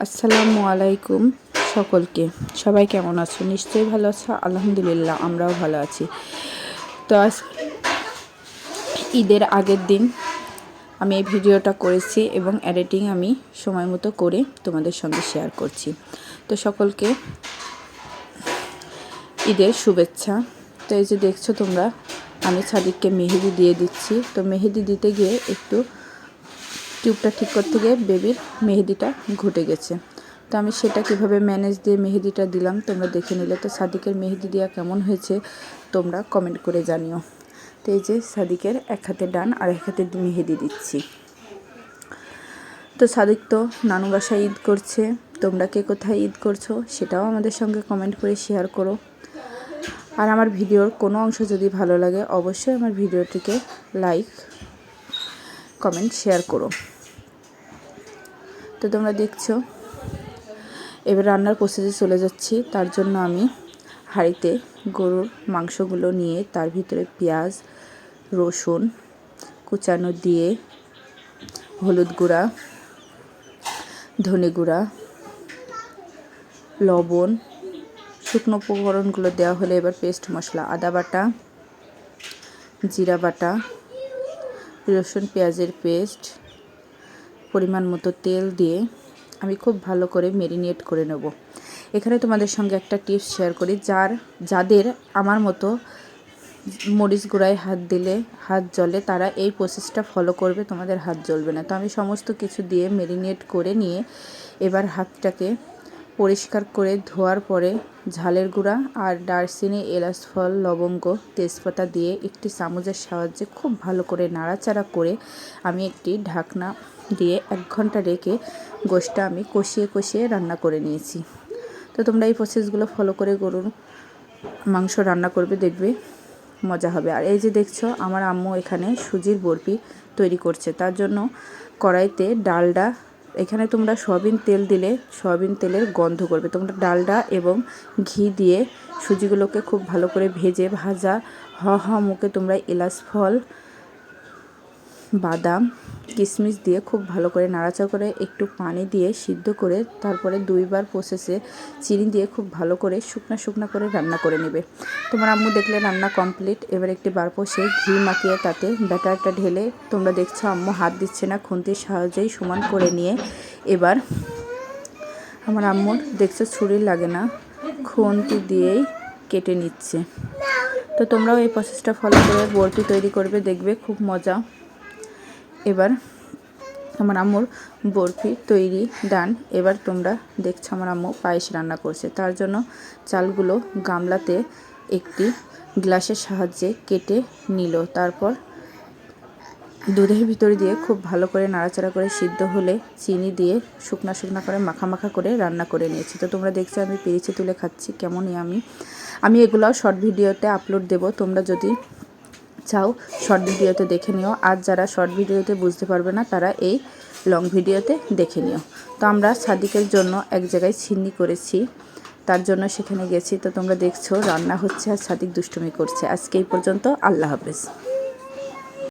আসসালামু আলাইকুম সকলকে। সবাই কেমন আছো? নিশ্চয়ই ভালো আছো। আলহামদুলিল্লাহ আমরাও ভালো আছি। তো আজ ঈদের আগের দিন আমি এই ভিডিওটা করেছি এবং এডিটিং আমি সময় মতো করে তোমাদের সঙ্গে শেয়ার করছি। তো সকলকে ঈদের শুভেচ্ছা। তো এই যে দেখছো তোমরা, আমি সাদিককে মেহেদি দিয়ে দিচ্ছি। তো মেহেদি দিতে গিয়ে একটু টিউবটা ঠিক করতে গিয়ে বেবির মেহেদিটা ঘুটে গেছে। তো আমি সেটা কিভাবে ম্যানেজ দিয়ে মেহেদিটা দিলাম তোমরা দেখে নিলে। তো সাদিকের মেহেদি দেওয়া কেমন হয়েছে তোমরা কমেন্ট করে জানিও। তো এই যে সাদিকের এক হাতে ডান আর এক হাতে মেহেদি দিচ্ছি। তো সাদিক তো নানু বাসায় ঈদ করছে। তোমরা কে কোথায় ঈদ করছো সেটাও আমাদের সঙ্গে কমেন্ট করে শেয়ার করো। আর আমার ভিডিওর কোনো অংশ যদি ভালো লাগে অবশ্যই আমার ভিডিওটিকে লাইক কমেন্ট শেয়ার করো। তো তোমরা দেখছো এবার রান্নার প্রসেসে চলে যাচ্ছি। তার জন্য আমি হাঁড়িতে গরুর মাংসগুলো নিয়ে তার ভিতরে পেঁয়াজ রসুন কুচানো দিয়ে হলুদ গুঁড়া ধনে গুঁড়া লবণ শুকনো উপকরণগুলো দেওয়া হলে এবার পেস্ট মশলা আদা বাটা জিরা বাটা রসুন পেঁয়াজের পেস্ট পরিমাণ মতো তেল দিয়ে আমি খুব ভালো করে ম্যারিনেট করে নেব। এখানে তোমাদের সঙ্গে একটা টিপস শেয়ার করি, যাদের আমার মতো মরিচ গুঁড়ায় হাত দিলে হাত জ্বলে তারা এই প্রসেসটা ফলো করবে, তোমাদের হাত জ্বলবে না। তো আমি সমস্ত কিছু দিয়ে ম্যারিনেট করে নিয়ে এবার হাতটাকে পরিষ্কার করে ধোয়ার পরে ঝালের গুঁড়া আর দারচিনি এলাচ ফল লবঙ্গ তেজপাতা দিয়ে একটি চামচের সাহায্যে খুব ভালো করে নাড়াচাড়া করে আমি একটি ঢাকনা দিয়ে 1 ঘন্টা রেখে গোশটা আমি কষিয়ে কষিয়ে রান্না করে নিয়েছি। তো তোমরা এই প্রসেসগুলো ফলো করে গরুর মাংস রান্না করবে, দেখবে মজা হবে। আর এই যে দেখছো আমার আম্মু এখানে সুজির বরফি তৈরি করছে। তার জন্য কড়াইতে ডালডা, এখানে তোমরা সয়াবিন তেল দিলে সয়াবিন তেলের গন্ধ করবে। তোমরা ডালডা এবং ঘি দিয়ে সুজিগুলোকে খুব ভালো করে ভেজে ভাজা মুখে তোমরা এলাচ ফল বাদাম কিশমিশ দিয়ে খুব ভালো করে নাড়াচাড়া করে একটু পানি দিয়ে সিদ্ধ করে তারপরে 2 বার প্রসেসে চিনি দিয়ে খুব ভালো করে শুকনা করে রান্না করে নেবে। তোমার আম্মু দেখলে রান্না কমপ্লিট। এবার একটি বারপোষে ঘি মাখিয়ে তাতে ব্যাটারটা ঢেলে তোমরা দেখছো আম্মু হাত দিচ্ছে না, খুন্তির সাহায্যেই সমান করে নিয়ে এবার আমার আম্মুর দেখছো ছুরি লাগে না, খুন্তি দিয়েই কেটে নিচ্ছে। তো তোমরাও এই প্রসেসটা ফলো করে বরফি তৈরি করবে, দেখবে খুব মজা। এবার আমার আম্মুর বরফি তৈরি ডান। এবার তোমরা দেখছো আমার আম্মু পায়েস রান্না করছে। তার জন্য চালগুলো গামলাতে একটি গ্লাসের সাহায্যে কেটে নিল, তারপর দুধের ভিতরে দিয়ে খুব ভালো করে নাড়াচাড়া করে সিদ্ধ হলে চিনি দিয়ে শুকনা করে মাখা করে রান্না করে নিয়েছি। তো তোমরা দেখছো আমি পেরিচে তুলে খাচ্ছি, কেমন আমি এগুলোও শর্ট ভিডিওতে আপলোড দেব, তোমরা যদি চাও শর্ট ভিডিওতে দেখে নিও। আর যারা শর্ট ভিডিওতে বুঝতে পারবে না তারা এই লং ভিডিওতে দেখে নিও। তো আমরা সাদিকের জন্য এক জায়গায় ছিন্নি করেছি, তার জন্য সেখানে গেছি। তো তোমরা দেখছো রান্না হচ্ছে আর সাদিক দুষ্টুমি করছে। আজকে এই পর্যন্ত, আল্লাহ হাফেজ।